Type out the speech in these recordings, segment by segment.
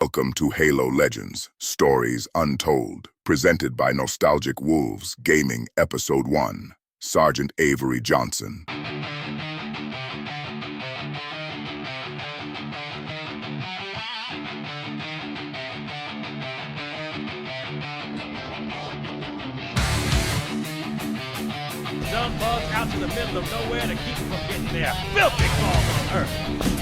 Welcome to Halo Legends, Stories Untold, presented by Nostalgic Wolves Gaming Episode 1, Sergeant Avery Johnson. Dumb bugs out to the middle of nowhere to keep from getting their filthy claws on Earth.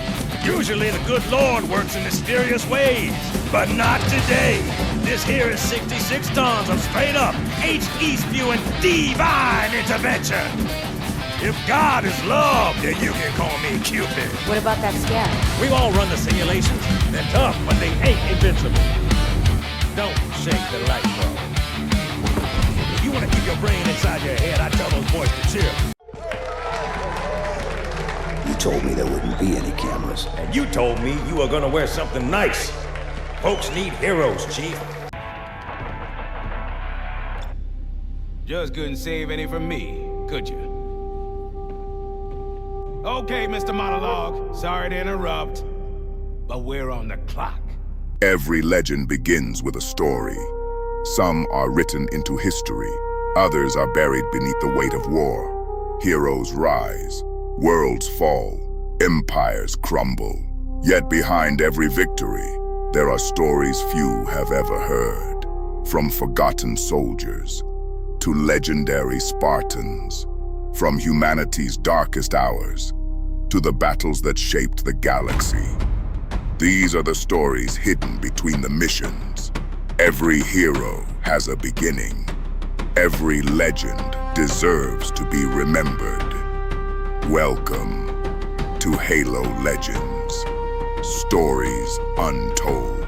Usually the good Lord works in mysterious ways, but not today. This here is 66 tons of straight-up, H-E-spewing divine intervention. If God is love, then you can call me Cupid. What about that scat? We all run the simulations. They're tough, but they ain't invincible. Don't shake the light bulb. If you want to keep your brain inside your head, I tell those boys to chill. You told me there wouldn't be any cameras. And you told me you were gonna wear something nice. Folks need heroes, Chief. Just couldn't save any from me, could you? Okay, Mr. Monologue, sorry to interrupt, but we're on the clock. Every legend begins with a story. Some are written into history. Others are buried beneath the weight of war. Heroes rise. Worlds fall, empires crumble. Yet behind every victory, there are stories few have ever heard. From forgotten soldiers to legendary Spartans, from humanity's darkest hours to the battles that shaped the galaxy. These are the stories hidden between the missions. Every hero has a beginning. Every legend deserves to be remembered. Welcome to Halo Legends, Stories Untold.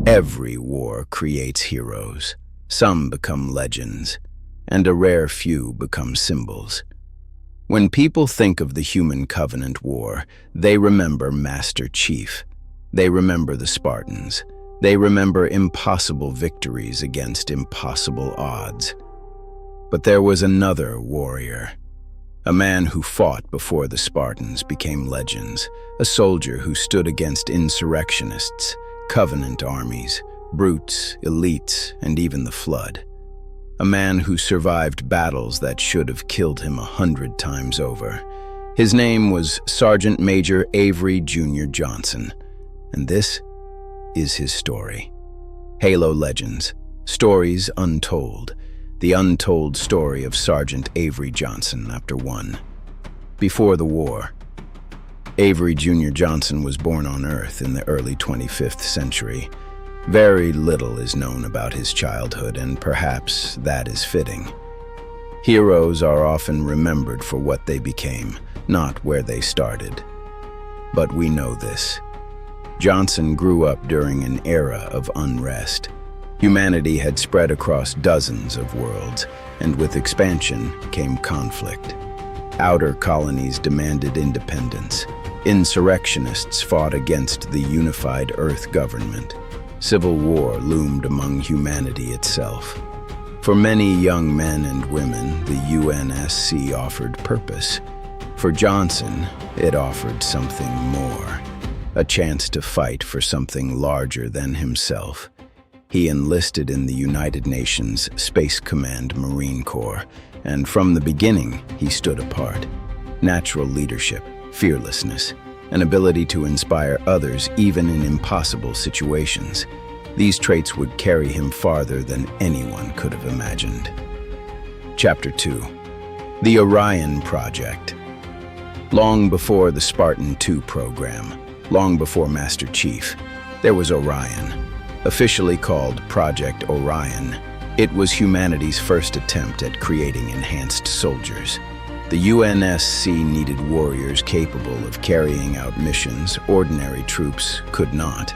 Every war creates heroes. Some become legends, and a rare few become symbols. When people think of the Human Covenant War, they remember Master Chief. They remember the Spartans. They remember impossible victories against impossible odds. But there was another warrior, a man who fought before the Spartans became legends, a soldier who stood against insurrectionists, covenant armies, brutes, elites, and even the Flood. A man who survived battles that should have killed him 100 times over. His name was Sergeant Major Avery Jr. Johnson, and this is his story. Halo Legends, Stories Untold, the untold story of Sergeant Avery Johnson after one. Before the war, Avery Jr. Johnson was born on Earth in the early 25th century. Very little is known about his childhood, and perhaps that is fitting. Heroes are often remembered for what they became, not where they started. But we know this. Johnson grew up during an era of unrest. Humanity had spread across dozens of worlds, and with expansion came conflict. Outer colonies demanded independence. Insurrectionists fought against the unified Earth government. Civil war loomed among humanity itself. For many young men and women, the UNSC offered purpose. For Johnson, it offered something more. A chance to fight for something larger than himself. He enlisted in the United Nations Space Command Marine Corps, and from the beginning, he stood apart. Natural leadership, fearlessness, an ability to inspire others even in impossible situations. These traits would carry him farther than anyone could have imagined. Chapter 2. The Orion Project. Long before the Spartan-I program, long before Master Chief, there was Orion. Officially called Project Orion, it was humanity's first attempt at creating enhanced soldiers. The UNSC needed warriors capable of carrying out missions ordinary troops could not.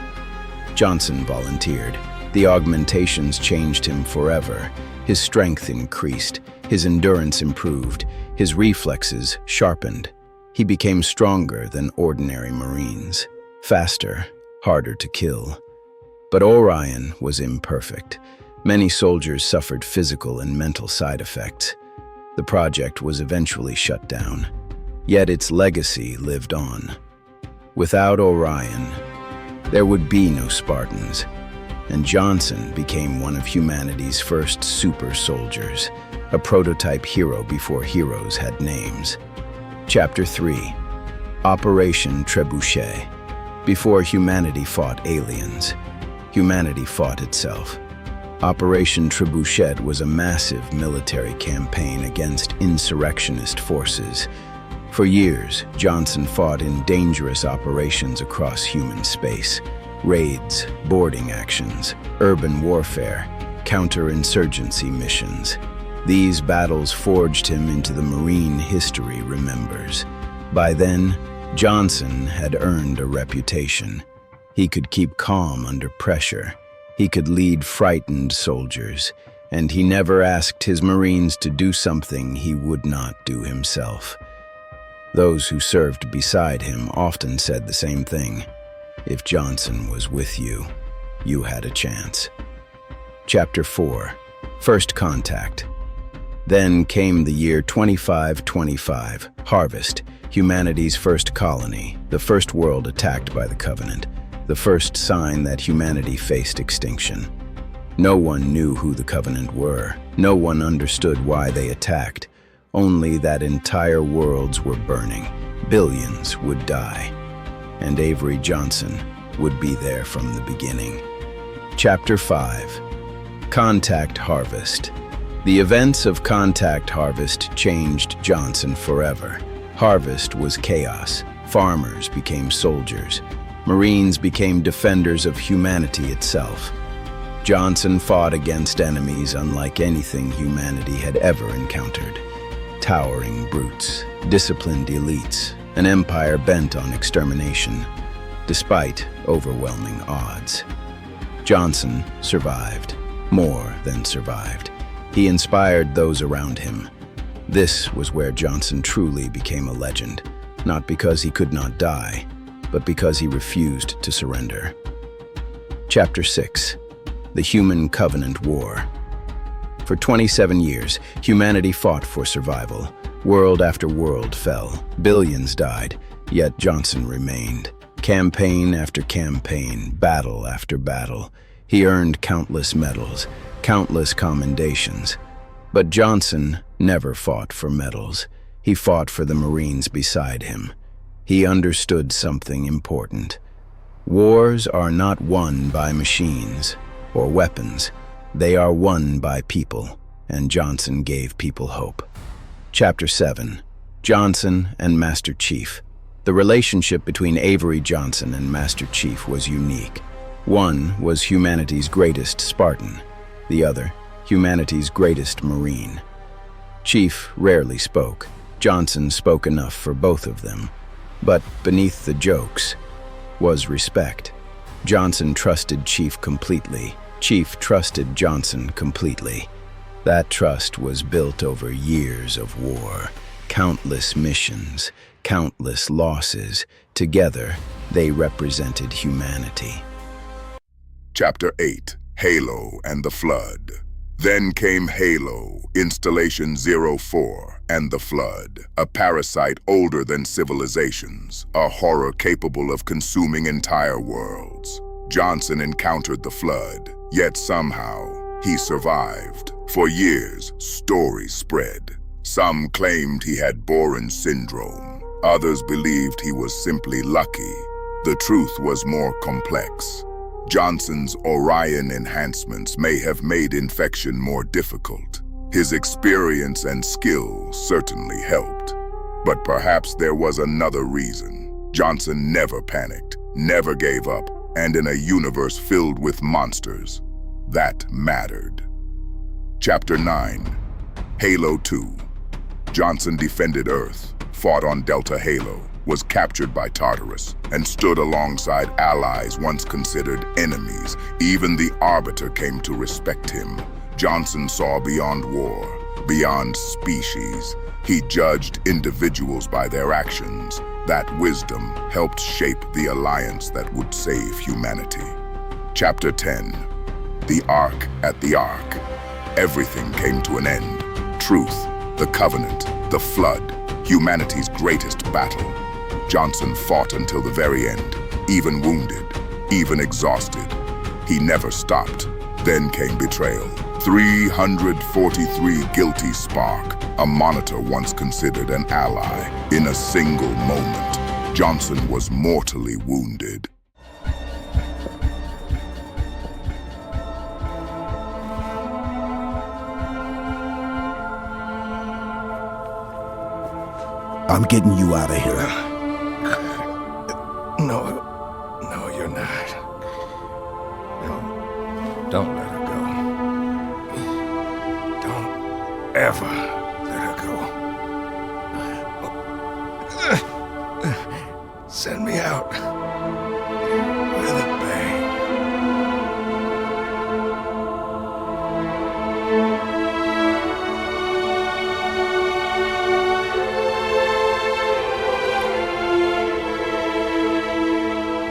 Johnson volunteered. The augmentations changed him forever. His strength increased, his endurance improved, his reflexes sharpened. He became stronger than ordinary Marines, faster, harder to kill. But Orion was imperfect. Many soldiers suffered physical and mental side effects. The project was eventually shut down. yet its legacy lived on. Without Orion, there would be no Spartans, and Johnson became one of humanity's first super soldiers, a prototype hero before heroes had names. Chapter 3. Operation Trebuchet. Before humanity fought aliens, humanity fought itself. Operation Trebuchet was a massive military campaign against insurrectionist forces. For years, Johnson fought in dangerous operations across human space: raids, boarding actions, urban warfare, counterinsurgency missions. These battles forged him into the Marine history remembers. By then, Johnson had earned a reputation. He could keep calm under pressure. He could lead frightened soldiers, and he never asked his Marines to do something he would not do himself. Those who served beside him often said the same thing: if Johnson was with you, you had a chance. Chapter 4. First Contact. Then came the year 2525, Harvest, humanity's first colony, the first world attacked by the Covenant, the first sign that humanity faced extinction. No one knew who the Covenant were. No one understood why they attacked. Only that entire worlds were burning. Billions would die. And Avery Johnson would be there from the beginning. Chapter 5. Contact Harvest. The events of Contact Harvest changed Johnson forever. Harvest was chaos. Farmers became soldiers. Marines became defenders of humanity itself. Johnson fought against enemies unlike anything humanity had ever encountered. Towering brutes, disciplined elites, an empire bent on extermination, despite overwhelming odds. Johnson survived, more than survived. He inspired those around him. This was where Johnson truly became a legend, not because he could not die, but because he refused to surrender. Chapter 6. The Human Covenant War. For 27 years, humanity fought for survival. World after world fell. Billions died, yet Johnson remained. Campaign after campaign, battle after battle. He earned countless medals, countless commendations. But Johnson never fought for medals. He fought for the Marines beside him. He understood something important. Wars are not won by machines or weapons. They are won by people, and Johnson gave people hope. Chapter 7. Johnson and Master Chief. The relationship between Avery Johnson and Master Chief was unique. One was humanity's greatest Spartan, the other, humanity's greatest Marine. Chief rarely spoke. Johnson spoke enough for both of them. But beneath the jokes was respect. Johnson trusted Chief completely. Chief trusted Johnson completely. That trust was built over years of war, countless missions, countless losses. Together, they represented humanity. Chapter 8. Halo and the Flood. Then came Halo, Installation 04, and the Flood, a parasite older than civilizations, a horror capable of consuming entire worlds. Johnson encountered the Flood, yet somehow he survived. For years, stories spread. Some claimed he had Boren syndrome. Others believed he was simply lucky. The truth was more complex. Johnson's Orion enhancements may have made infection more difficult. His experience and skill certainly helped. But perhaps there was another reason. Johnson never panicked, never gave up, and in a universe filled with monsters, that mattered. Chapter 9. Halo 2. Johnson defended Earth, fought on Delta Halo, was captured by Tartarus, and stood alongside allies once considered enemies. Even the Arbiter came to respect him. Johnson saw beyond war, beyond species. He judged individuals by their actions. That wisdom helped shape the alliance that would save humanity. Chapter 10. The Ark at the Ark. Everything came to an end. Truth, the Covenant, the Flood. humanity's greatest battle. Johnson fought until the very end, even wounded, even exhausted. He never stopped. Then came betrayal. 343 guilty spark, a monitor once considered an ally. In a single moment, Johnson was mortally wounded. I'm getting you out of here. No, you're not. Don't let her go. Don't ever let her go. Send me out with a bang.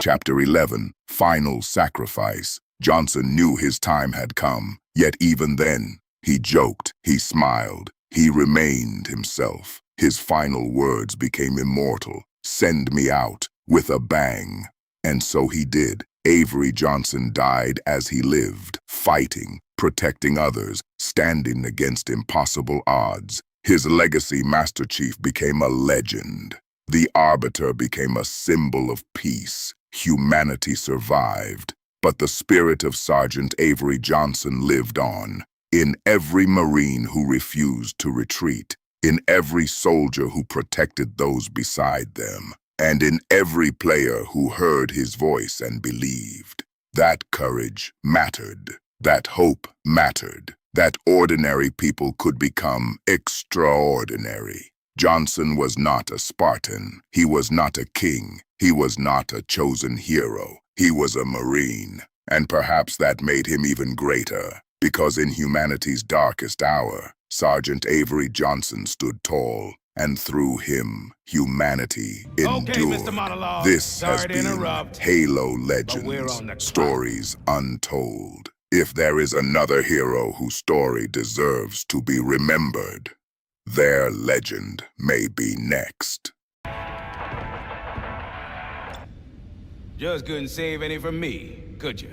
Chapter 11, Final Sacrifice. Johnson knew his time had come, yet even then, he joked, he smiled, he remained himself. His final words became immortal. Send me out, with a bang. And so he did. Avery Johnson died as he lived, fighting, protecting others, standing against impossible odds. His legacy, Master Chief, became a legend. The Arbiter became a symbol of peace. Humanity survived, but the spirit of Sergeant Avery Johnson lived on. In every Marine who refused to retreat, in every soldier who protected those beside them, and in every player who heard his voice and believed. That courage mattered. That hope mattered. That ordinary people could become extraordinary. Johnson was not a Spartan. He was not a king. He was not a chosen hero. He was a Marine. And perhaps that made him even greater, because in humanity's darkest hour, Sergeant Avery Johnson stood tall, and through him, humanity endured. Okay, Mr. Monologue. This has Sorry to been interrupt, Halo we're Legends, on the clock. Stories Untold. If there is another hero whose story deserves to be remembered, their legend may be next. Just couldn't save any from me, could you?